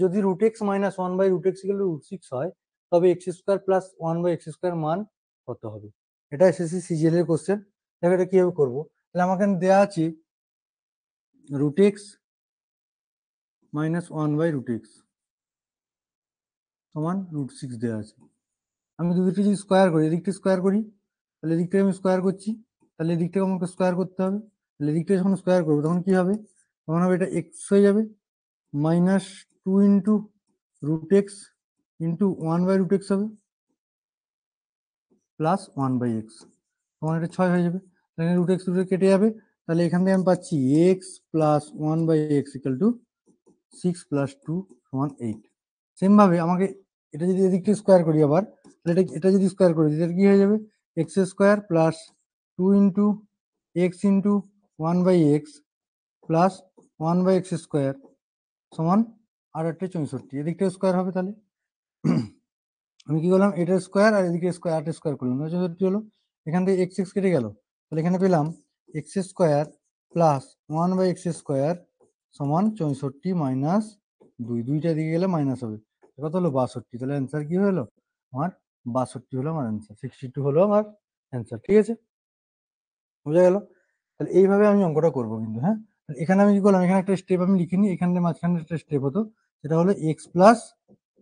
যদি root x minus one by root x equal to root six হয় তবে x square plus one by x square মান কত হবে? এটা এসএসসি সিজিএল এর কোশ্চেন। দেখো এটা কিভাবে করবো, তাহলে আমাকে দেওয়া আছে root x minus one by root x সমান রুট সিক্স দেওয়া আছে। আমি দুদিকটা যদি স্কোয়ার করি, এদিকটা স্কোয়ার করি, তাহলে এদিকটাকে আমি স্কোয়ার করছি, তাহলে এদিকটাকে আমাকে স্কোয়ার করতে হবে। তাহলে এদিকটা যখন স্কোয়ার করবো তখন কি হবে? তখন হবে এটা এক্স হয়ে যাবে minus two into root x into one by root x হবে প্লাস ওয়ান বাই এক্স, তখন এটা ছয় হয়ে যাবে। তাহলে রুট এক্স কেটে যাবে, তাহলে এখান থেকে আমি পাচ্ছি x plus one by x equal to six plus two সমান এইট। সেমভাবে আমাকে এটা যদি এদিকটা স্কোয়ার করি আবার, তাহলে এটা যদি স্কোয়ার করি তাহলে কি হয়ে যাবে? X square plus two into x into one by x plus one by x square সমান আর একটা 64। এদিকটা স্কোয়ার হবে, তাহলে আমি কি করলাম, এটার স্কোয়ার আর এদিকে স্কোয়ার, আটের স্কোয়ার করলাম, 64 হলো। এখান থেকে এক্স এক্স কেটে গেল, তাহলে এখানে পেলাম x square plus one by x square সমান 64 মাইনাস দুই, দুইটা দিকে গেলে মাইনাস হবে, কত হলো 62। তাহলে অ্যান্সার কি হলো আমার? 62 হলো আমার অ্যান্সার, 62 হলো আমার অ্যান্সার। ঠিক আছে, বোঝা গেল? তাহলে এইভাবে আমি অঙ্কটা করবো কিন্তু। হ্যাঁ, এখানে আমি কি করলাম, এখানে একটা স্টেপ আমি লিখিনি, এখানে মাঝখানে একটা স্টেপ হতো, সেটা হলো x plus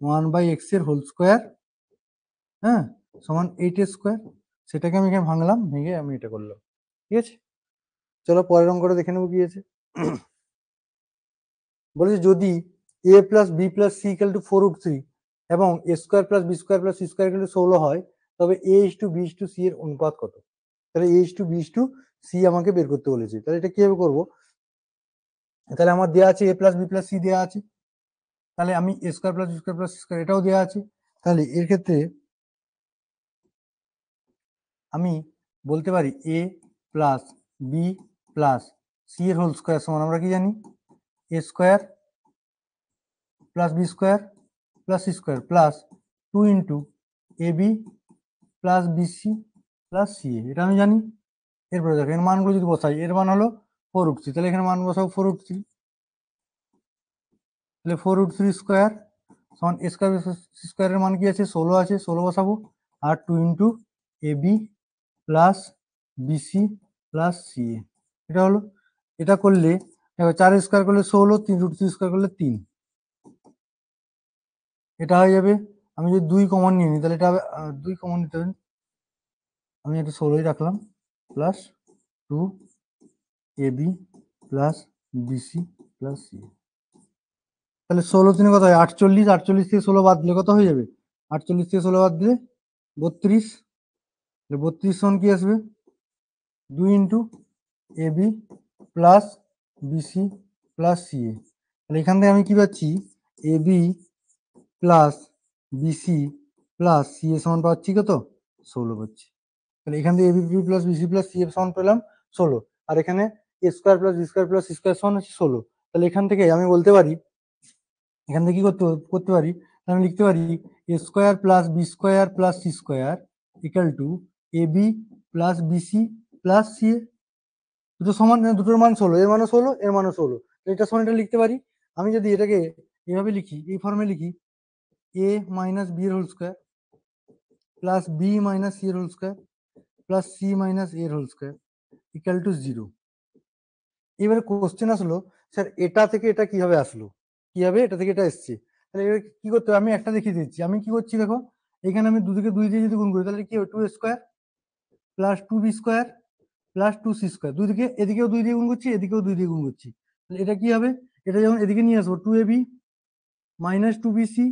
one by x এর হোল স্কোয়ার, হ্যাঁ, সমান এইট স্কোয়ার। সেটাকে আমি এখানে ভাঙলাম, ভেঙে আমি এটা করলাম। ঠিক আছে, চলো পরের অঙ্কটা দেখে নেবো কি আছে। বলেছে যদি A plus B plus C equal to four root three এবং A square plus B square plus C square equal to 16 হয়, তবে A is to B is to C এর অনুপাত কত? তাহলে A is to B is to C আমাকে বের করতে বলেছে। তাহলে এটা কিভাবে করবো? তাহলে আমার দেওয়া আছে A plus B plus C দেওয়া আছে, তাহলে আমি A square plus B square plus C square এটাও দেওয়া আছে। তাহলে এর ক্ষেত্রে আমি বলতে পারি A plus B plus C এর হোল স্কোয়ার সমান আমরা কি জানি, A square plus B square plus C square plus two into A B plus BC plus C A, এটা আমি জানি। এরপরে দেখো এর মানগুলো যদি বসাই, এর মান হলো ফোর রুট থ্রি, তাহলে এখানে মান বসাবো ফোর রুট থ্রি, তাহলে ফোর রুট থ্রি স্কোয়ার সমান এ স্কোয়ার সি স্কোয়ারের মান কি আছে, 16 আছে, 16 বসাবো, আর two into A B plus BC plus C A, এটা হলো। এটা করলে দেখো চার স্কোয়ার করলে 16, তিন রুট থ্রি স্কোয়ার করলে 3, এটা হয়ে যাবে। আমি যদি দুই কমন নিয়ে নিই তাহলে এটা হবে দুই কমন নিতে হবে, আমি এটা 16ই রাখলাম plus two A B plus BC plus C, তাহলে 16 তিনে কত হয় 48, 48 থেকে 16 বাদ দিলে কত হয়ে যাবে, 48 থেকে 16 বাদ দিলে 32, 32 সমান কি আসবে, দুই into A B plus BC plus C A, তাহলে এখান থেকে আমি কি পাচ্ছি, A B plus BC plus C A সমান পাচ্ছি কত, 16 পাচ্ছি। তাহলে এখান থেকে ABP plus BC plus C এর সমান পেলাম 16, আর এখানে A square plus B square plus C square সমান হচ্ছে 16। তাহলে এখান থেকে আমি বলতে পারি, এখান থেকে কি করতে পারি, আমি লিখতে পারি A square plus B square plus C square equal to A B plus BC plus C A, দুটো সমান, দুটোর মান 16, এর মানও 16 এর মানও 16, এটা সমান এটা লিখতে পারি। আমি যদি এটাকে এইভাবে লিখি, এই ফর্মে লিখি, এ মাইনাস বি এর whole square plus B minus C এর whole square plus C minus A এর হোল স্কোয়ার ইকাল টু 0। এবারে কোশ্চেন আসলো, স্যার এটা থেকে এটা কিভাবে আসলো, কিভাবে এটা থেকে এটা এসছে? তাহলে এবার কি করতে হবে, আমি একটা দেখিয়ে দিচ্ছি। আমি কি করছি দেখো, এখানে আমি দুদিকে দুই দিয়ে যদি গুণ করি তাহলে কি হবে, two square plus two b square plus two c square, দুদিকে এদিকেও দুই দিয়ে গুণ করছি, এদিকেও দুই দিয়ে গুণ করছি, তাহলে এটা কি হবে, এটা যখন এদিকে নিয়ে আসবো, two A B minus two B C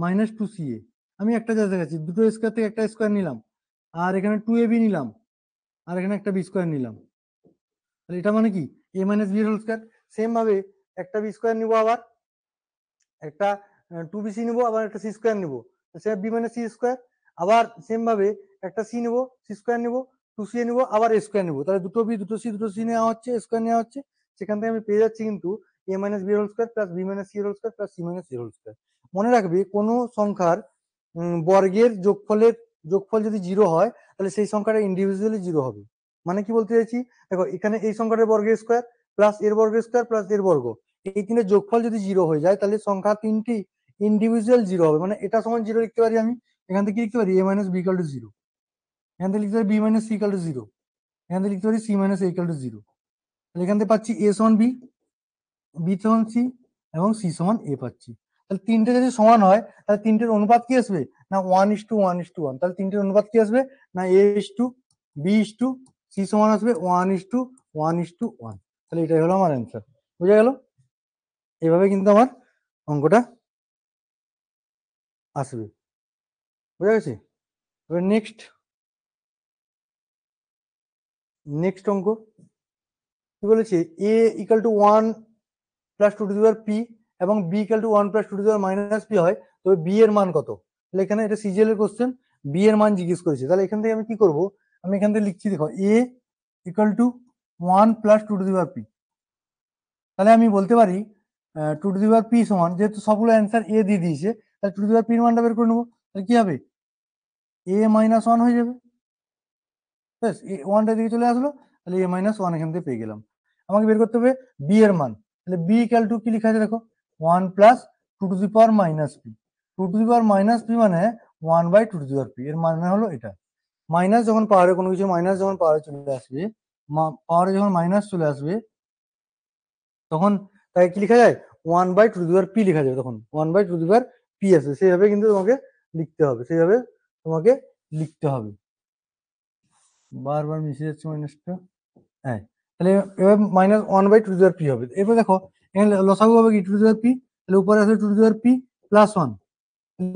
minus two C A, আমি একটা যা দেখাচ্ছি, দুটো স্কোয়ার থেকে একটা স্কোয়ার নিলাম, আর এখানে টু এ বি নিলাম, আর এখানে একটা বি স্কোয়ার নিলাম, তাহলে এটা মানে কি A minus B whole square. Same ভাবে একটা বি স্কোয়ার নিবো, আবার একটা টু বি সি নিবো, আবার একটা সি স্কোয়ার নিবো, same b minus c square, আবার সেম ভাবে একটা সি নিবো, সি স্কোয়ার নিবো, টু সি নিবো, আবার এ স্কোয়ার নিবো, তাহলে দুটো বি দুটো সি নেওয়া হচ্ছে, স্কোয়ার নেওয়া হচ্ছে, সেখান থেকে আমি পেয়ে যাচ্ছি কিন্তু A minus B whole square plus B minus C whole square plus C minus A whole square. মনে রাখবে কোনো সংখ্যার বর্গের যোগফল যদি 0 হয় তাহলে সেই সংখ্যাটা ইন্ডিভিজুয়ালি 0 হবে। মানে কি বলতে চাইছি, দেখো এখানে এই সংখ্যাটার বর্গের স্কোয়ার প্লাস এর বর্গের স্কোয়ার প্লাস এর বর্গ, এই তিনটে যোগফল যদি 0 হয়ে যায় তাহলে সংখ্যা তিনটি ইন্ডিভিজুয়াল 0 হবে, মানে এটা সমান 0 লিখতে পারি আমি, এখান থেকে লিখতে পারি a minus b equal two 0, এখান থেকে লিখতে পারি b minus c equal two 0, এখান থেকে লিখতে পারি c minus a equal two 0। তাহলে এখান থেকে পাচ্ছি a সমান b, b সমান c এবং c সমান a পাচ্ছি। তাহলে তিনটে যদি সমান হয় তাহলে তিনটের অনুপাত কি আসবে না 1:1:1। তাহলে তিনটের অনুপাত কি আসবে না a:b:c সমান আসবে 1:1:1। তাহলে এটাই হলো আমার অ্যান্সার। বুঝা গেল? এইভাবে কিন্তু আমার অঙ্কটা আসবে। বুঝা গেছে? এবার নেক্সট অঙ্ক কি বলেছে, a equal to 1 plus 2 to the power p এবং b equal to 1 plus 2 to the power minus p হয়, তবে b এর মান কত? তাহলে এখানে এটা সিজিএল এর কোশ্চেন, b এর মান জিজ্ঞেস করেছে। তাহলে এখান থেকে আমি কি করব, আমি এখান থেকে লিখছি, দেখো a equal to 1 plus 2 to the power p। তাহলে আমি বলতে পারি 2 টু দি পাওয়ার p সমান, যেহেতু সবগুলো অ্যান্সার a দিয়ে দিয়েছে, তাহলে 2 টু দি পাওয়ার p এর মানটা বের করে নেবো। তাহলে কি হবে, a মাইনাস 1 হয়ে যাবে, ব্যাস ওয়ানটা দিকে চলে আসলো, তাহলে a মাইনাস 1 এখান থেকে পেয়ে গেলাম। আমাকে বের করতে হবে b এর মান। তাহলে b ইকুয়াল টু কি লেখা আছে দেখো, 1 plus 2 to the power minus p। 2 to the power minus p মানে 1/2 টু দি পাওয়ার p, এর মানে হলো এটা। মাইনাস যখন পাওয়ারে কোনো কিছু মাইনাস যখন পাওয়ারে চলে আসবে, পাওয়ারে যখন মাইনাস চলে আসবে তখন তাই কি লেখা যায়, 1/2 টু দি পাওয়ার p লেখা যাবে, তখন 1/2 টু দি পাওয়ার p আসবে। সেইভাবে কিন্তু তোমাকে লিখতে হবে, সেইভাবে তোমাকে লিখতে হবে। বারবার মিশে যাচ্ছে মাইনাসটা, হ্যাঁ। তাহলে এবার minus 1/2 two the power p হবে। এরপর দেখো এখানে লসাগু হবে কি 2 টু দি পাওয়ার p, তাহলে উপরে আসবে 2 to the power p plus 1।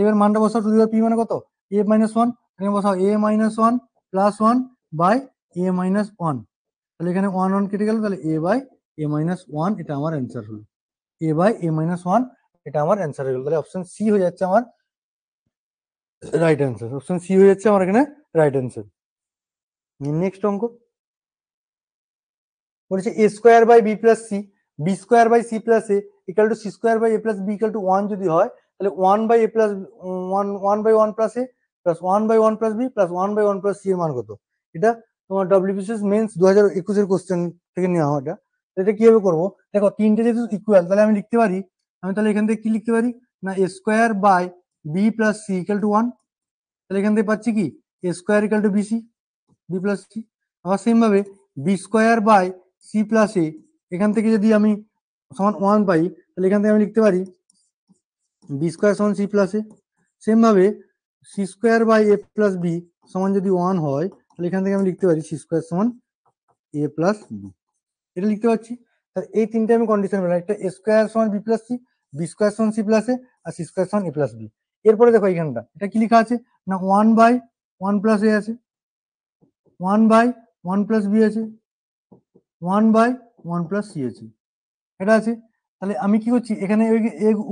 এবার মানটা বসাও, 2 টু দি পাওয়ার p মানে কত, a মাইনাস 1, এখানে বসাও a minus 1 plus 1 by a minus 1। তাহলে এখানে 1 1 কেটে গেল, তাহলে a বাই a মাইনাস 1 এটা আমার অ্যান্সার হলো, a বাই a মাইনাস 1 এটা আমার অ্যান্সার হয়ে গেল। তাহলে অপশন সি হয়ে যাচ্ছে আমার রাইট অ্যান্সার, অপশন সি হয়ে যাচ্ছে আমার এখানে রাইট অ্যান্সার। নেক্সট অঙ্ক বলেছে a square by b plus c, b square by c plus a equal to c square by a plus b equal to 1 যদি হয়, তাহলে 1 by a plus 1 by 1 plus a plus 1 by 1 plus b plus 1 by 1 plus c এর মান কত? এটা তোমার WBCS men's 2021 এর question থেকে নেওয়া হয়। এটা কিভাবে করবো, দেখো তিনটে যেহেতু ইকুয়াল, তাহলে আমি লিখতে পারি, আমি তাহলে এখান থেকে কি লিখতে পারি না a square by b plus c equal to 1। তাহলে এখান থেকে পাচ্ছি কি a square equal to bc, b plus c। আবার সেম ভাবে b square by C plus A, এখান থেকে যদি আমি সমান 1 পাই, তাহলে এখান থেকে আমি লিখতে পারি বি স্কোয়ার সমান সি প্লাস এ। সেম ভাবে c square by A plus b সমান যদি 1 হয়, তাহলে এখান থেকে আমি লিখতে পারি সি স্কোয়ার সমান এ প্লাস বি, এটা লিখতে পারছি। তাহলে এই তিনটে আমি কন্ডিশন পেলাম, একটা এ স্কোয়ার সমান b plus C, B square সমান সি প্লাস এ, আর সি স্কোয়ার সমান এ প্লাস বি। এরপরে দেখো এখানটা এটা কি লেখা আছে না 1 বাই 1 প্লাস এ আছে, 1 বাই 1 প্লাস বি আছে, 1 বাই 1 প্লাস সি আছে, এটা আছে। তাহলে আমি কি করছি এখানে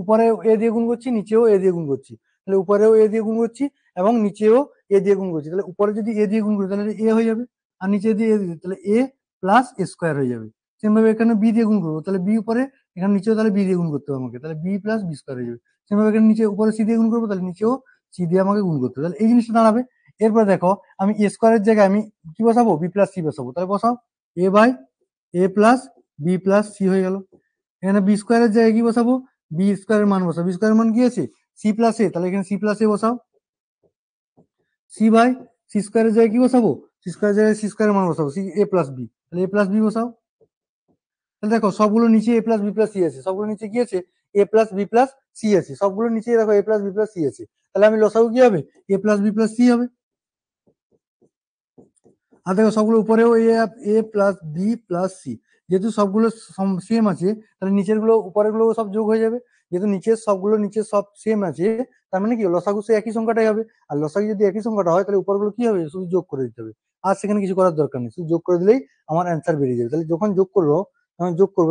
উপরে এ দিয়ে গুণ করছি, নিচেও এ দিয়ে গুণ করছি, তাহলে উপরেও এ দিয়ে গুণ করছি এবং নিচেও এ দিয়ে গুণ করছি। তাহলে উপরে যদি এ দিয়ে গুণ করি তাহলে এ হয়ে যাবে, আর নিচে দিয়ে এ দিয়ে, তাহলে এ প্লাস এ স্কোয়ার হয়ে যাবে। সেমভাবে এখানে বি দিয়ে গুণ করবো, তাহলে বি উপরে, এখানে নিচেও তাহলে বি দিয়ে গুণ করতে হবে আমাকে, তাহলে বি প্লাস বি স্কোয়ার হয়ে যাবে। সেমভাবে এখানে নিচে উপরে সি দিয়ে গুণ করবো, তাহলে নিচেও সি দিয়ে আমাকে গুণ করতে হবে, তাহলে এই জিনিসটা দাঁড়াবে। এরপর দেখো আমি এ স্কোয়ারের জায়গায় আমি কি বসাবো, বি প্লাস সি বসাবো, তাহলে বসাও A by A plus B plus C হয়ে গেল। এখানে বি স্কোয়ারের জায়গায় কি বসাবো, বি স্কোয়ারের মান বসাবো, বি স্কোয়ারের মান কি আছে সি প্লাস এ, তাহলে এখানে সি প্লাস এ বসাও। সি বাই সি স্কোয়ারের জায়গায় কি বসাবো, সি স্কোয়ারের জায়গায় সি স্কোয়ারের মান বসাবো, সি এ প্লাস বি, তাহলে এ প্লাস বি বসাও। তাহলে দেখো সবগুলো নিচে এ প্লাস বি প্লাস সি আছে, সবগুলো নিচে কি আছে A plus B plus C আছে, সবগুলো নিচে দেখো এ প্লাস বি প্লাস সি আছে। তাহলে আমি লসাগু কি হবে, এ প্লাস বি প্লাস সি হবে। আর দেখো সবগুলো উপরেও এ প্লাস বি প্লাস সি, যেহেতু সবগুলো সেম আছে, তাহলে নিচের গুলো উপরের গুলো সব যোগ হয়ে যাবে। যেহেতু নিচের সবগুলো নিচে সব সেম আছে, তার মানে কি লসাগু সে একই সংখ্যাটাই হবে। আর লসাগু যদি একই সংখ্যাটা হয়, তাহলে উপরগুলো কি হবে, শুধু যোগ করে দিতে হবে। আর সেখানে কিছু করার দরকার নেই, শুধু যোগ করে দিলেই আমার অ্যান্সার বেরিয়ে যাবে। তাহলে যখন যোগ করবো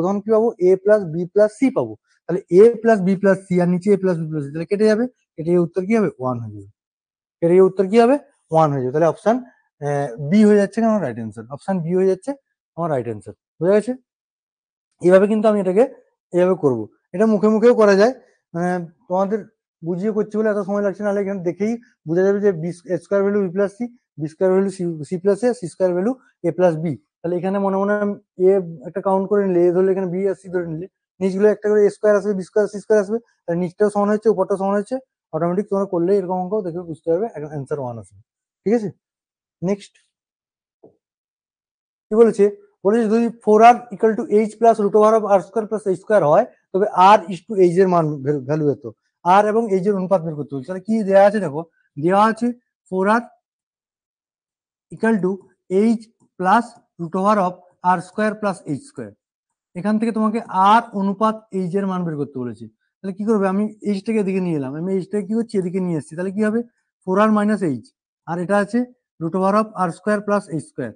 তখন কি পাবো, এ প্লাস বি প্লাস সি পাবো। তাহলে এ প্লাস বি প্লাস সি আর নিচে এ প্লাস বি প্লাস সি, তাহলে কেটে যাবে, কেটে উত্তর কি হবে 1 হয়ে যাবে, কেটে উত্তর কি হবে 1 হয়ে যাবে। তাহলে অপশন বি হয়ে যাচ্ছে আমার রাইট অ্যান্সার, অপশন বি হয়ে যাচ্ছে আমার রাইট অ্যান্সার। বুঝা গেছে? এইভাবে কিন্তু আমি এটাকে এইভাবে করব, এটা মুখে মুখেও করা যায়, তোমাদের বুঝিয়ে করছি বলে এত সময় লাগছে, নাহলে এখানে দেখেই বোঝা যাবে যে B square value B plus C, B square value C plus A, C square value A plus B. তাহলে এখানে মনে মনে এ একটা কাউন্ট করে নিলে, এ ধরলে এখানে বি আর সি ধরে নিলে নিচগুলো একটা করে এ স্কোয়ার আসবে, বি স্কোয়ার, সি স্কোয়ার আসবে, তাহলে নিচটাও সমান হচ্ছে, উপরটাও সমান হচ্ছে, অটোমেটিক তোমরা করলে এরকম অঙ্ক দেখবে বুঝতে পারবে অ্যান্সার 1 আসবে। ঠিক আছে, নেক্সট কি বলেছে, বলেছে যদি 4r equal to h plus root over of r square plus h square হয়, তবে আর ইস টু এইচ এর মান ভ্যালু হতো, আর এবং এইচ এর অনুপাত বের করতে বলছে। তাহলে কি দেওয়া আছে দেখো, দেওয়া আছে 4r equal to h plus root over of r square plus h square. এখান থেকে তোমাকে আর অনুপাত এইচ এর মান বের করতে বলেছে। তাহলে কি করবে, আমি এইচটাকে এদিকে নিয়ে এলাম, আমি এইচটাকে কি করছি এদিকে নিয়ে এসেছি, তাহলে কি হবে 4r মাইনাস এইচ, আর এটা আছে root over of r square plus h square,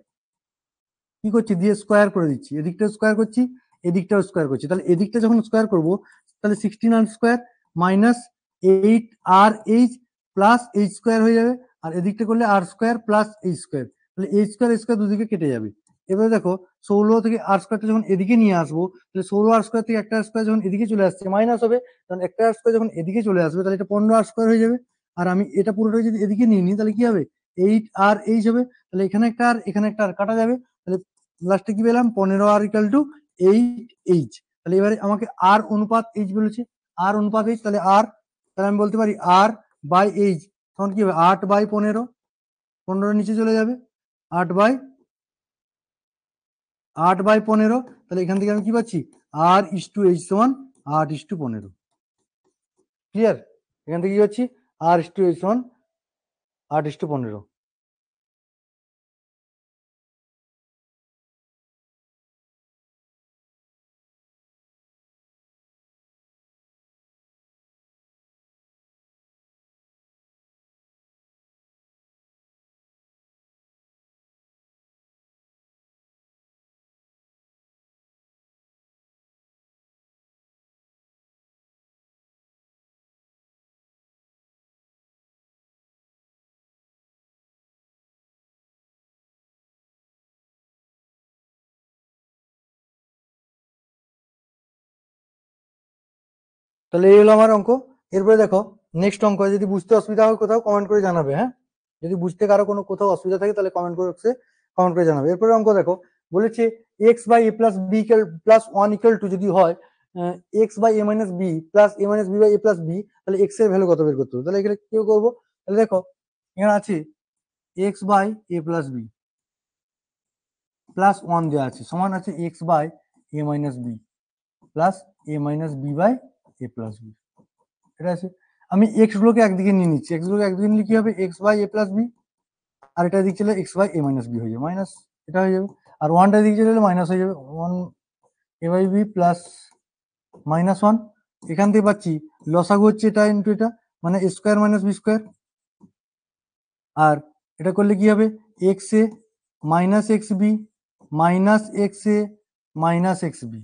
কি করছি দিয়ে স্কোয়ার করে দিচ্ছি, এদিকটা স্কোয়ার করছি, এদিকটাও স্কোয়ার করছি, তাহলে এদিকটা যখন স্কোয়ার করবো তাহলে 16r square minus 8r H plus h square হয়ে যাবে, আর এদিকটা করলে আর স্কোয়ার প্লাস এইচ স্কোয়ার, তাহলে এইচ স্কোয়ার স্কোয়ার দুদিকে কেটে যাবে। এবারে দেখো 16 থেকে আর স্কোয়ারটা যখন এদিকে নিয়ে আসবো, তাহলে 16r স্কোয়ার থেকে একটা স্কোয়ার যখন এদিকে চলে আসছে মাইনাস হবে, তখন একটা স্কোয়ার যখন এদিকে চলে আসবে তাহলে এটা 15r স্কোয়ার হয়ে যাবে, আর আমি এটা পুরোটা যদি এদিকে নিয়ে নিই তাহলে কি হবে 8r এইচ হবে, তাহলে এখানে একটা আর এখানে একটা আর কাটা যাবে, তাহলে লাস্টে কি পেলাম 15r ইকাল টু 8h। তাহলে এবারে আমাকে আর অনুপাত এইচ বলেছে, আর অনুপাত এইচ, তাহলে আর, তাহলে আমি বলতে পারি আর বাই এইচ তখন কি হবে 8/15, 15 নিচে চলে যাবে, 8/15, তাহলে এখান থেকে আমি কি পাচ্ছি আর ইস টু এইচ সমান 8:15। ক্লিয়ার, এখান থেকে কি পাচ্ছি আর ইস টু এইচ সমান 8:15। তাহলে এই হলো আমার অঙ্ক। এরপরে দেখো নেক্সট অঙ্ক, যদি বুঝতে অসুবিধা হয় কোথাও কমেন্ট করে জানাবে, হ্যাঁ, যদি বুঝতে কারো কোনো কোথাও অসুবিধা থাকে তাহলে কমেন্ট বক্সে কমেন্ট করে জানাবে। এরপরে অঙ্ক দেখো, বলেছে x by A plus B plus 1 equal to যদি হয় x by A minus b plus a minus B by A plus B, তাহলে এক্স এর ভ্যালু কত বের করতে হবে। তাহলে এখানে কি করবো, তাহলে দেখো এখানে আছে x by A plus B plus 1 দেওয়া আছে, সমান আছে x by A minus b plus a minus B by A plus B, এটা আছে। আমি এক্স গুলোকে একদিকে নিয়ে নিচ্ছি, এক্স গুলোকে একদিকে নিলে কি হবে X by A plus B, আর এটা দিক চলে X by A minus B হয়ে যাবে, মাইনাস এটা হয়ে যাবে, আর ওয়ানটা দিক চলে মাইনাস হয়ে যাবে, 1 এ বাই বি প্লাস -1। এখান থেকে পাচ্ছি লসাগু হচ্ছে এটা ইন্টু এটা, মানে A square minus B square, আর এটা করলে কি হবে X A minus X B minus X A minus X B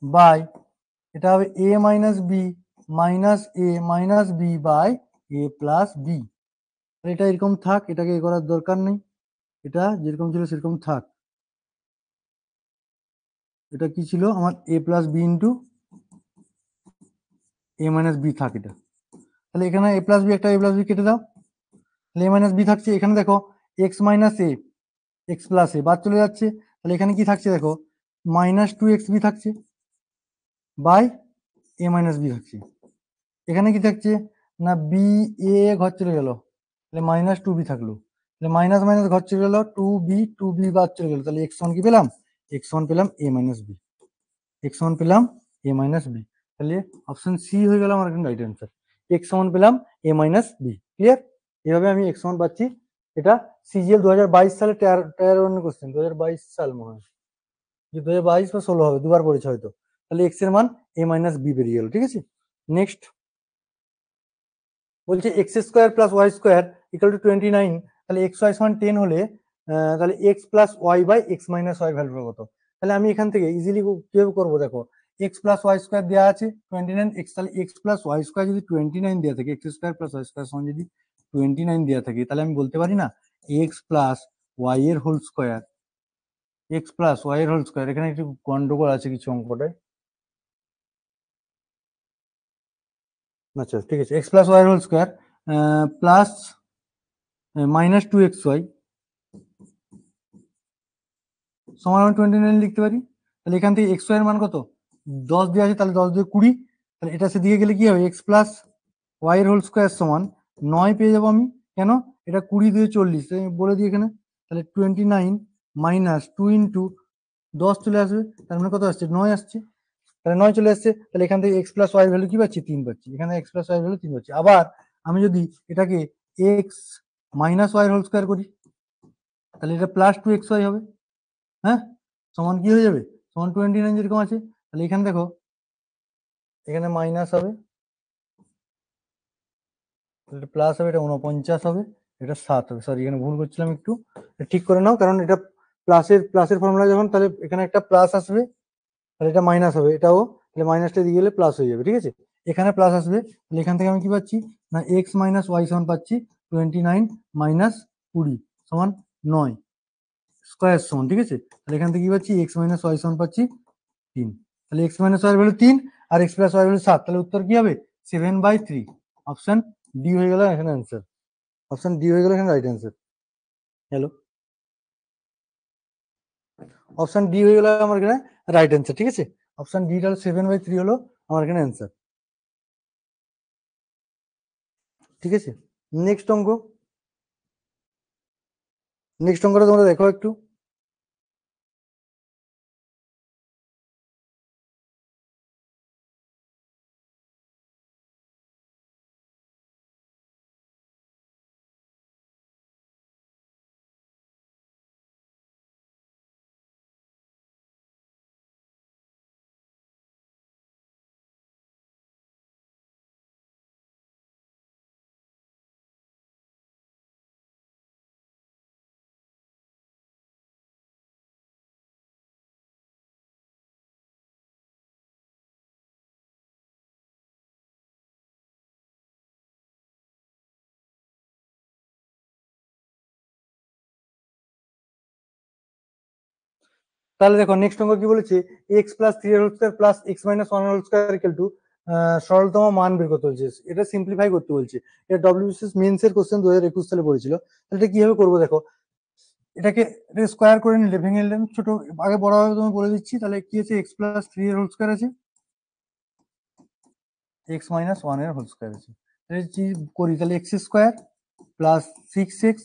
by, এটা হবে A minus B minus A minus B by A plus B. এটা এরকম থাক, এটাকে এ করার দরকার নেই, এটা যেরকম ছিল সেরকম থাক। এটা কি ছিল আমার এ প্লাস বি ইন্টু এ মাইনাস বি থাক এটা, তাহলে এখানে এ প্লাস বি একটা এ প্লাস বি কেটে দাও, তাহলে এ মাইনাস বি থাকছে, এখানে দেখো এক্স মাইনাস এ এক্স প্লাস এ বাদ চলে যাচ্ছে, তাহলে এখানে কি থাকছে দেখো -2 xb থাকছে বাই এ মাইনাস বি থাকছে, এখানে কি থাকছে না বি এ ঘর চলে গেল, তাহলে -2b থাকলো, তাহলে মাইনাস মাইনাস ঘর চলে গেল 2b বাদ চলে গেল, তাহলে x1 কি পেলাম, x1 পেলাম এ মাইনাস বি, x1 পেলাম এ মাইনাস বি, তাহলে অপশন সি হয়ে গেল আমার এখানে রাইট অ্যান্সার, x1 পেলাম এ মাইনাস বি। ক্লিয়ার, এভাবে আমি x1 পাচ্ছি। এটা সিজিএল 2022 সালে টায়ার 1 কোশ্চেন, 2022 সাল মনে হয়, যে 2022 বা 16 হবে, দুবার পড়েছে হয়তো। তাহলে এক্স এর মান এ মাইনাস বি বেরিয়ে গেল। ঠিক আছে, নেক্সট বলছে x square plus y square equal to 29, তাহলে এক্স ওয়াই সমান 10 হলে তাহলে x plus y by x minus y ভ্যালুটা কত। তাহলে আমি এখান থেকে ইজিলি কিভাবে করবো দেখো, এক্স প্লাস ওয়াই স্কোয়ার দেওয়া আছে 29 এক্স, তাহলে এক্স প্লাস ওয়াই স্কোয়ার যদি 29 দেওয়া থাকে, x square plus y square সমান যদি 29 দেওয়া থাকে, তাহলে আমি বলতে পারি না এক্স প্লাস ওয়াই এর whole square, x plus y এর হোল স্কোয়ার, এখানে একটু গন্ডগোল আছে কিছু অঙ্কটায়, আচ্ছা ঠিক আছে, x plus y whole square plus -2xy সমান আমি 29 লিখতে পারি, তাহলে এখান থেকে এক্স ওয়াই এর মান কত 10 দেওয়া আছে, তাহলে 10 দিয়ে 20, তাহলে এটা সেদিকে গেলে কি হবে, এক্স প্লাস ওয়াই এর হোল স্কোয়ার সমান 9 পেয়ে যাবো আমি। কেন, এটা 20 দিয়ে 40, আমি বলে দিই এখানে, তাহলে 29 মাইনাস 2 ইন্টু 10 চলে আসবে, তার মানে কত আসছে, 9 আসছে। তাহলে 9 চলে আসছে, তাহলে এখান থেকে এক্স প্লাস ওয়াই ভ্যালু কি পাচ্ছি, 3 পাচ্ছি। এখানে এক্স প্লাস ওয়াই ভ্যালু 3 পাচ্ছি। আবার আমি যদি এটাকে x minus y whole square করি, তাহলে এটা প্লাস 2xy হবে, হ্যাঁ, সমান কি হয়ে যাবে, সমান 29 যেরকম আছে। তাহলে এখানে দেখো, এখানে মাইনাস হবে, এটা প্লাস হবে, এটা 49 হবে, এটা 7 হবে। সরি, এখানে ভুল করছিলাম একটু, ঠিক করে নাও, কারণ এটা প্লাসের ফর্মুলা যখন, তাহলে এখানে একটা প্লাস আসবে, তাহলে এটা মাইনাস হবে, এটাও, তাহলে মাইনাসটা দিয়ে গেলে প্লাস হয়ে যাবে, ঠিক আছে। এখানে প্লাস আসবে, তাহলে এখান থেকে আমি কি পাচ্ছি না, এক্স মাইনাস ওয়াই সমান পাচ্ছি 29 মাইনাস 20 সমান 9 স্কোয়ার সমান, ঠিক আছে। তাহলে এখান থেকে কি পাচ্ছি, এক্স মাইনাস ওয়াই সমান পাচ্ছি 3। তাহলে এক্স মাইনাস ওয়াই ভ্যালু 3 আর এক্স প্লাস ওয়াই ভ্যালু 7, তাহলে উত্তর কি হবে, 7/3। অপশন ডি হয়ে গেল এখানে অ্যান্সার। অপশন ডি হয়ে গেল এখানে right answer. Hello, option D হয়ে গেল আমার এখানে রাইট অ্যান্সার, ঠিক আছে। অপশন ডি হলো 7/3 হলো আমার এখানে অ্যান্সার, ঠিক আছে। নেক্সট অঙ্ক, নেক্সট অঙ্কটা তোমরা দেখো একটু। তাহলে দেখো নেক্সট অঙ্ক কি বলেছে, এক্স প্লাস 3 এর whole square plus x minus 1 এর হোল স্কয়ার ইকুয়াল টু সরলতম মান বের করতে বলছে, এটা সিম্পলিফাই করতে বলছে। এটা ডব্লিউবিসিএস মেন্স এর কোশ্চেন 2021 সালে পড়েছিল। তাহলে এটা কিভাবে করবো দেখো, এটাকে স্কোয়ার করে নিলে, ভেঙে নিলাম, ছোট আগে বড় ভাবে তুমি বলে দিচ্ছি। তাহলে কি আছে, এক্স প্লাস 3 এর হোল স্কয়ার আছে, এক্স মাইনাস 1 এর হোল স্কয়ার আছে। তাহলে কি করি, তাহলে x square plus 6x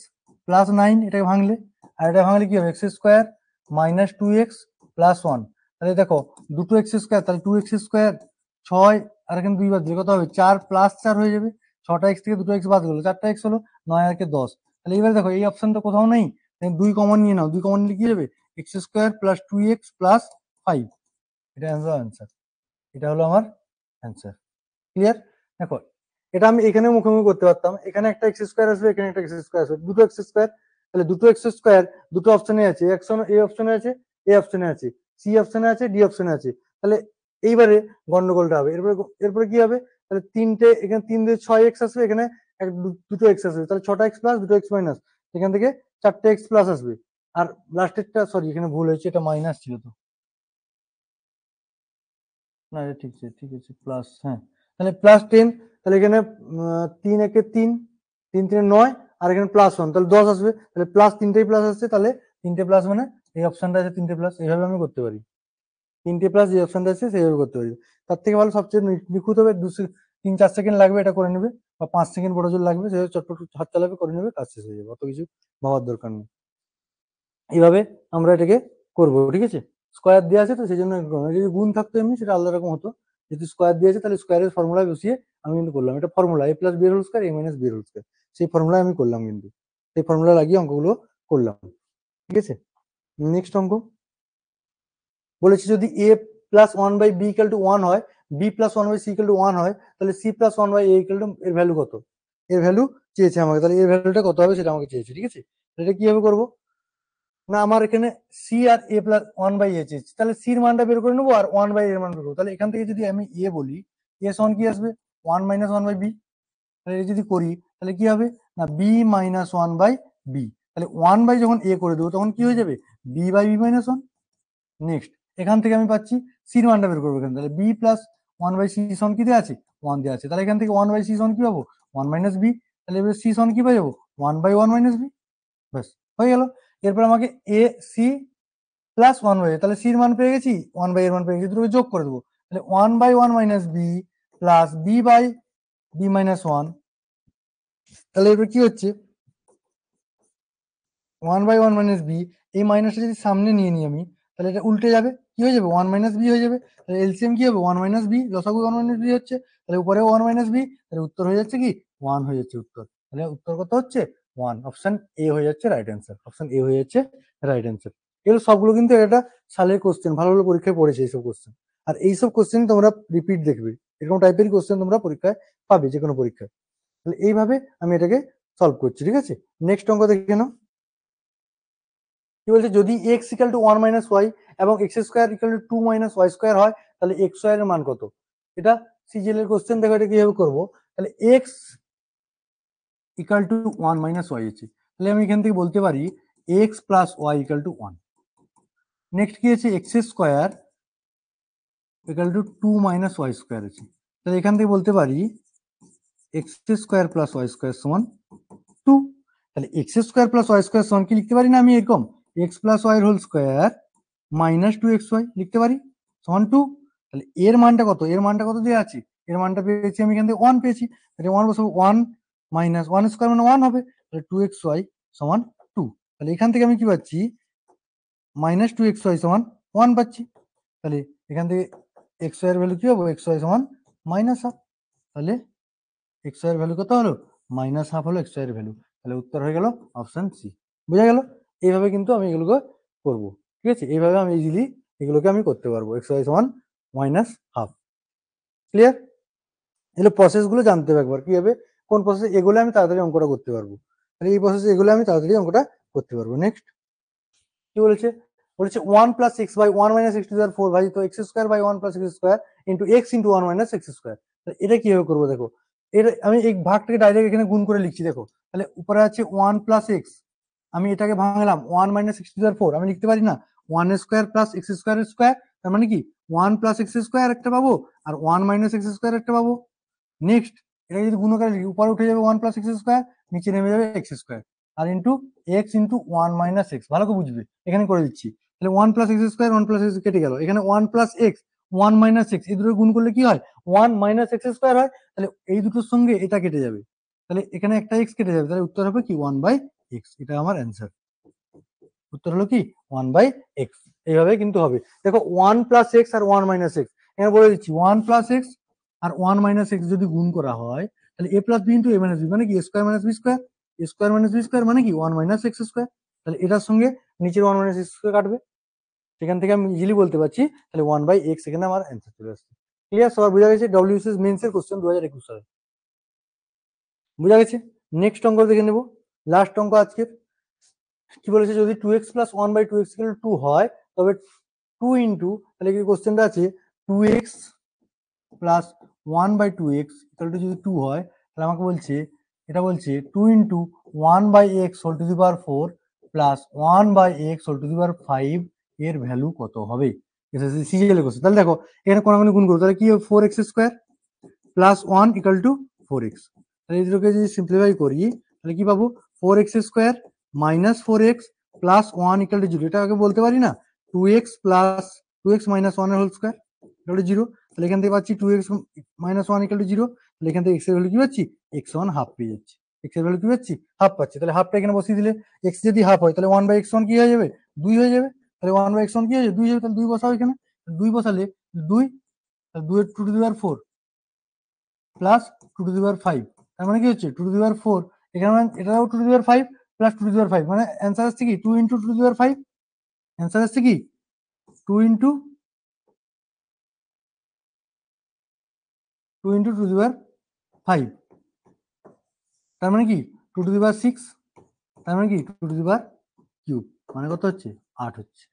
plus 9, এটাকে ভাঙলে, আর এটা ভাঙলে কি হবে, x square minus 2x plus 1। তাহলে দেখো, দুটো এক্স স্কোয়ার, তাহলে 2x স্কোয়ার 6, আর এখানে 2 বাদ দিলে কত হবে, 4 প্লাস 4 হয়ে যাবে। 6টা এক্স থেকে দুটো এক্স বাদ গেলো, 4টা এক্স হলো, 9 আর কে 10। তাহলে এবার দেখো এই অপশনটা কোথাও নেই, 2 কমন নিয়ে নাও, 2 কমন নিলে কি হবে, x square plus 2x plus 5। এটা অ্যান্সার, এটা হলো আমার অ্যান্সার। ক্লিয়ার। দেখো, এটা আমি এখানে মুখোমুখি করতে পারতাম, এখানে একটা এক্স স্কোয়ার আসবে, এখানে একটা এক্স স্কোয়ার আসবে, দুটো এক্স স্কোয়ার, তাহলে দুটো এক্স স্কোয়ার দুটো অপশনে আছে, এ অপশনে আছে, এ অপশনে আছে, সি অপশনে আছে, ডি অপশনে আছে। তাহলে এইবারে গন্ডগোলটা হবে, এরপরে এরপরে কি হবে, তাহলে তিনটে, এখানে 3 দিয়ে 6x আসবে, এখানে দুটো এক্স আসবে, তাহলে 6টা এক্স প্লাস দুটো এক্স মাইনাস, এখান থেকে 4টে এক্স প্লাস আসবে। আর লাস্টেরটা, সরি এখানে ভুল হয়েছে, এটা মাইনাস ছিল তো, না এটা ঠিক আছে, ঠিক আছে, প্লাস, হ্যাঁ। তাহলে +10, তাহলে এখানে 3 একে 3, 3 3 9, আর এখানে +1, তাহলে 10 আসবে। তাহলে প্লাস তিনটেই প্লাস আসছে, তাহলে তিনটে প্লাস মানে এই অপশনটা আছে, তিনটে প্লাস, এইভাবে আমি করতে পারি। তিনটে প্লাস যে অপশনটা আছে সেইভাবে করতে পারি। তার থেকে ভালো সবচেয়ে নিখুঁত হবে, 3-4 সেকেন্ড লাগবে এটা করে নেবে, বা 5 সেকেন্ড বড় জোর লাগবে, সেভাবে চটপট হাত চালাবে, করে নেবে, কাজ শেষ হয়ে যাবে, অত কিছু ভাবার দরকার নেই। এইভাবে আমরা এটাকে করবো, ঠিক আছে। স্কোয়ার দেওয়া আছে তো সেই জন্য, যদি গুণ থাকতো এমনি সেটা আলাদা রকম হতো, যদি স্কোয়ার দিয়েছে তাহলে স্কোয়ারের ফর্মুলা বসিয়ে আমি কিন্তু করলাম, এটা ফর্মুলা এ প্লাস বি হোল স্কোয়ার, এ মাইনাস বি হোল স্কোয়ার, সেই ফর্মুলা আমি করলাম, কিন্তু সেই ফর্মুলা লাগিয়ে অঙ্কগুলো করলাম, ঠিক আছে। নেক্সট অঙ্ক বলেছি, যদি A plus 1/b equal to 1 হয়, B plus 1/c equal to 1 হয়, তাহলে c plus 1/a equal to, এর ভ্যালু কত, এর ভ্যালু চেয়েছে আমাকে, তাহলে এর ভ্যালুটা কত হবে সেটা আমাকে চেয়েছে, ঠিক আছে। এটা কিভাবে করবো না, আমার এখানে সি আর এ প্লাস 1/a চেয়েছি, তাহলে সির মানটা বের করে নেবো, আর 1/a এর মান বের করবো। তাহলে এখান থেকে যদি আমি এ বলি, এ সমান কি আসবে, 1 মাইনাস 1/b। তাহলে এটা যদি করি, তাহলে কি হবে না, বি মাইনাস 1/b। তাহলে 1 বাই যখন এ করে দেবো, তখন কি হয়ে যাবে, b/b মাইনাস 1। নেক্সট, এখান থেকে আমি পাচ্ছি সির মানটা বের করবো এখানে, তাহলে বি প্লাস 1/c সমান কি দেওয়া আছে, 1 দেওয়া আছে। তাহলে এখান থেকে 1/c সমান কি পাবো, 1 মাইনাস বি। তাহলে এবার সি সমান কি পাই যাবো, 1/1 মাইনাস বি, ব্যাস হয়ে গেল। এরপর আমাকে এ সি প্লাস 1/a, তাহলে সির মান পেয়ে গেছি, 1/a এর মান পেয়ে গেছি, দুটোকে যোগ করে দেবো, তাহলে 1/1 minus b plus B minus 1, তাহলে এবার কি হচ্ছে 1/1 মাইনাস বি, এই মাইনাসটা যদি সামনে নিয়ে নিই আমি, তাহলে এটা উল্টে যাবে, কি হয়ে যাবে 1 মাইনাস বি হয়ে যাবে। তাহলে এলসিএম কি হবে 1 মাইনাস বি, লসাগু 1 মাইনাস বি হচ্ছে, তাহলে উপরেও 1 মাইনাস বি, তাহলে উত্তর হয়ে যাচ্ছে কি 1 হয়ে যাচ্ছে উত্তর। তাহলে উত্তর কত হচ্ছে 1, অপশন এ হয়ে যাচ্ছে রাইট অ্যান্সার, অপশন এ হয়ে যাচ্ছে রাইট অ্যান্সার। এগুলো সবগুলো কিন্তু এটা সালের কোশ্চেন, ভালো ভালো পরীক্ষায় পড়েছে এইসব কোশ্চেন। আর এইসব কোশ্চেন তোমরা রিপিট দেখবে, এরকম টাইপের কোশ্চেন তোমরা পরীক্ষায় পাবে, যে কোনো পরীক্ষায়। তাহলে এইভাবে আমি এটাকে সলভ করছি, ঠিক আছে। নেক্সট অঙ্ক দেখে নাও কি বলছে, যদি X equal to 1 minus Y এবং X square equal to 2 minus Y square হয়, তাহলে এক্স ওয়াই এর মান কত। এটা সিজিএল এর কোশ্চেন, দেখো এটা কিভাবে করবো। তাহলে x equal to 1 minus y আছে, তাহলে আমি এখান থেকে বলতে পারি x plus y equal to 1। Next কি আছে, x square equal to 2 minus Y square আছে, তাহলে এখান থেকে বলতে পারি x square plus y square সমান 2। তাহলে x square plus y square সমান কি লিখতে পারি না আমি এরকম, x plus y whole square minus 2xy লিখতে পারি সমান 2। তাহলে এর মানটা কত, এর মানটা কত দেওয়া আছে, এর মানটা পেয়েছি আমি এখান থেকে 1 পেয়েছি, তাহলে 1 বসাবো, 1 মাইনাস 1 স্কোয়ার মানে 1 হবে, তাহলে 2xy সমান 2। তাহলে এখান থেকে আমি কি পাচ্ছি মাইনাস 2xy সমান 1 পাচ্ছি। তাহলে এখান থেকে xy এর ভ্যালু কি হবে, xy সমান মাইনাস হাফ। তাহলে xy এর ভ্যালু কত হলো, মাইনাস হাফ হলো xy এর ভ্যালু। তাহলে উত্তর হয়ে গেল অপশন সি। বুঝা গেল, এইভাবে কিন্তু আমি এগুলোকে করবো, ঠিক আছে। এইভাবে আমি ইজিলি এগুলোকে আমি করতে পারবো, xy সমান মাইনাস হাফ। ক্লিয়ার, এগুলো প্রসেস গুলো জানতে হবে একবার, কি হবে কোন প্রসেস এগুলো আমি তাড়াতাড়ি অঙ্কটা করতে পারবো। তাহলে এই প্রসেস এগুলো আমি তাড়াতাড়ি অঙ্কটা করতে পারবো। নেক্সট কি বলেছে, বলেছে 1 plus X by 1 minus X to the power 4 ভাজিত X square by 1 plus X square into x into 1 minus X square. এটা কিভাবে করবো দেখো, এটা আমি এই ভাগটাকে ডাইরেক্ট এখানে গুণ করে লিখছি দেখো। তাহলে উপরে আছে 1 প্লাস এক্স, আমি এটাকে ভাঙলাম 1 minus X to the power 4, আমি লিখতে পারি না 1 square plus X square square, তার মানে কি 1 প্লাস এক্স স্কোয়ার একটা পাবো আর 1 মাইনাস এক্স স্কোয়ার একটা পাবো। নেক্সট এটা যদি গুণ করে লিখি, উপরে উঠে যাবে 1 প্লাস এক্স স্কোয়ার, নিচে নেমে যাবে এক্স স্কোয়ার, আর into x into 1 minus X, ভালো করে বুঝবে এখানে করে দিচ্ছি। তাহলে 1 plus X square 1 plus X কেটে গেল, এখানে 1 প্লাস এক্স 1 মাইনাস এক্স, এই দুটো গুণ করলে কি হয় 1 মাইনাস এক্স স্কোয়ার হয়। তাহলে এই দুটোর সঙ্গে এটা কেটে যাবে, তাহলে এখানে একটা এক্স কেটে যাবে, তাহলে উত্তর হবে কি 1 বাই এক্স। এটা আমার অ্যান্সার, উত্তর হলো কি 1 বাই এক্স। এইভাবে কিন্তু হবে, দেখো 1 প্লাস এক্স আর 1 মাইনাস এক্স, এখানে বলে দিচ্ছি 1 প্লাস এক্স আর 1 মাইনাস এক্স যদি গুণ করা হয়, তাহলে এ প্লাস বি ইন্টু এ মাইনাস বি মানে কি এ স্কোয়ার মাইনাস বি স্কোয়ার, এ স্কোয়ার মাইনাস বি স্কোয়ার মানে কি 1 মাইনাস এক্স স্কোয়ার। তাহলে এটার সঙ্গে নিচের 1 মাইনাস এক্স স্কোয়ার কাটবে, সেখান থেকে আমি ইজিলি বলতে পারছি তাহলে 1 বাই এক্স এখানে আমার অ্যান্সার চলে আসছে। ক্লিয়ার, সবার বোঝা গেছে, ডব্লিউবিসিএস মেন্স এর কোশ্চেন 2021 সালে বোঝা গেছে। নেক্সট অঙ্ক দেখে নেব, লাস্ট অঙ্ক আজকের। কি বলেছে, যদি 2x plus 1 by 2x equal 2 হয়, তবে 2 ইন্টু, তাহলে কি কোশ্চেনটা আছে 2x plus 1 by 2x equal to যদি 2 হয়, তাহলে আমাকে বলছে, এটা বলছে 2 into 1 by X whole to the power 4 plus 1 by X whole to the power 5 এর ভ্যালু কত হবে। এসএসসি সিজিএল এর কোশ্চেন। তাহলে দেখো এখানে কোনাকুনি গুণ করবো, তাহলে কি হবে 4x square plus 1 equal two 4x। তাহলে এই দুটোকে যদি সিম্পলিফাই করি, তাহলে কি পাবো 4x square minus 4x plus 1 equal two 0। এটা আগে বলতে পারি না 2x প্লাস 2x মাইনাস 1 এর হোল স্কোয়ার ইকুয়াল টু 0। তাহলে এখান থেকে পাচ্ছি 2x মাইনাস 1 ইকুয়াল টু 0। তাহলে এখান থেকে x এর ভ্যালু কি পাচ্ছি, x সমান হাফ পেয়ে যাচ্ছি। x এর ভ্যালু কি পাচ্ছি, হাফ পাচ্ছি। তাহলে হাফটা এখানে বসিয়ে দিলে x যদি হাফ হয়, তাহলে 1 বাই x সমান কি হয়ে যাবে 2 হয়ে যাবে। তাহলে 1 বাই x সমান কি হয়ে যাবে 2 হয়ে যাবে, তাহলে 2 বসাও এখানে, 2 বসালে 2, তাহলে 2 এর 2 to the power 4 plus 2 to the power 5, তার মানে কি হচ্ছে 2 টু দি পাওয়ার 4, এখানে এটাও 2 to the power 5 plus 2 to the power 5, মানে অ্যান্সার আসছে কি 2 into 2 to the power 5, answer আসছে কি 2 into 2 into 2 to the power 5, তার মানে কি 2 টু দি পাওয়ার 6, তার মানে কি 2 টু দি পাওয়ার কিউব, মানে কত হচ্ছে 8 হচ্ছে।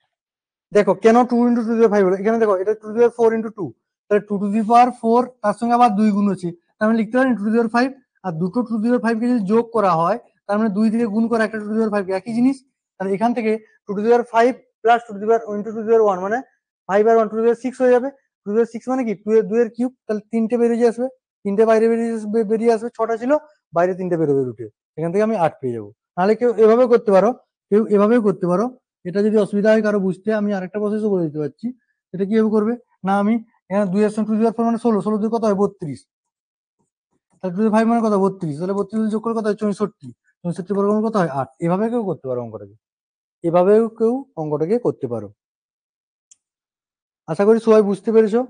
দেখো কেন 2 ইন্টু 2 টু দি পাওয়ার 5 হলো, এখানে দেখো এটা 2 টু দি পাওয়ার 4 ইন্টু 2, তাহলে 2 টু দি পাওয়ার 4 তার সঙ্গে আবার 2 গুণ হচ্ছে, তার মানে লিখতে পারি 2 টু দি পাওয়ার 5। আর দুটো 2 টু দি পাওয়ার 5 কে যদি যোগ করা হয়, তার মানে 2 দিয়ে গুণ করা একটা 2 টু দি পাওয়ার 5 একই জিনিস। তাহলে এখান থেকে 2 to the power 5 plus 2 to the power into 2 to the power 1 মানে 5 আর 1 টু দি পাওয়ার 6 হয়ে যাবে। 2 টু দি পাওয়ার 6 মানে কি 2 এর কিউব, তাহলে 3টে বেরিয়ে আসবে, 3টে বাইরে বেরিয়ে আসবে, 6টা ছিল বাইরে 3টে বেরোবে রুটে, এখান থেকে আমি 8 পেয়ে যাবো। নাহলে কেউ এভাবে করতে পারো, কেউ এভাবেও করতে পারো। এটা যদি অসুবিধা হয় কারো বুঝতে, আমি আরেকটা প্রসেসও বলে দিতে পারছি। এটা কিভাবে করবে না, আমি এখানে 2 এর সঙ্গে 2 দেওয়ার পর মানে 16, 16 দিয়ে কত হয় 32, তাহলে 2 5 মানে কত 32, তাহলে 32 যোগ করে কত হয় 64, 64 বর্গমূল কত হয় 8। এভাবে কেউ করতে পারো অঙ্কটাকে, এভাবেও কেউ অঙ্কটাকে করতে পারো। আশা করি সবাই বুঝতে পেরেছো।